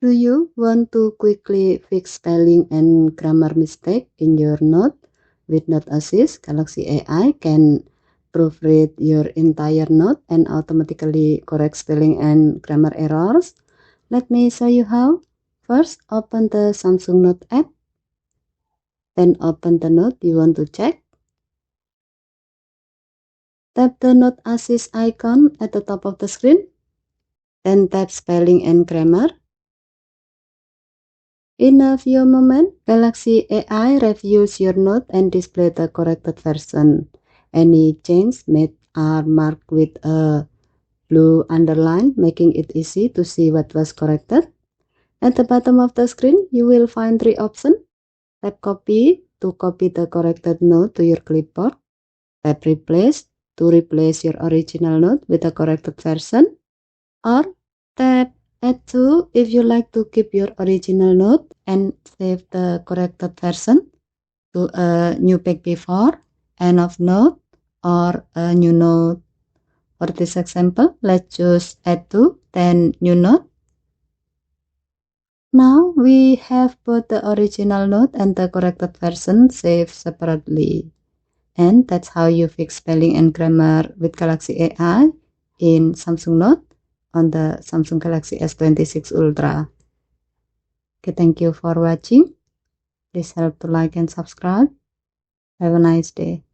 Do you want to quickly fix spelling and grammar mistake in your note? With Note Assist, Galaxy AI can proofread your entire note and automatically correct spelling and grammar errors. Let me show you how. First, open the Samsung Note app. Then open the note you want to check. Tap the Note Assist icon at the top of the screen. Then tap Spelling and Grammar. In a few moments, Galaxy AI reviews your note and displays the corrected version. Any changes made are marked with a blue underline, making it easy to see what was corrected. At the bottom of the screen, you will find three options. Tap Copy to copy the corrected note to your clipboard. Tap Replace to replace your original note with the corrected version. Or tap Add to if you like to keep your original note and save the corrected version to a new page before, end of note, or a new note. For this example, let's choose Add to, then new note. Now we have both the original note and the corrected version saved separately. And that's how you fix spelling and grammar with Galaxy AI in Samsung Note on the Samsung Galaxy S26 Ultra. Okay, thank you for watching. Please help to like and subscribe. Have a nice day.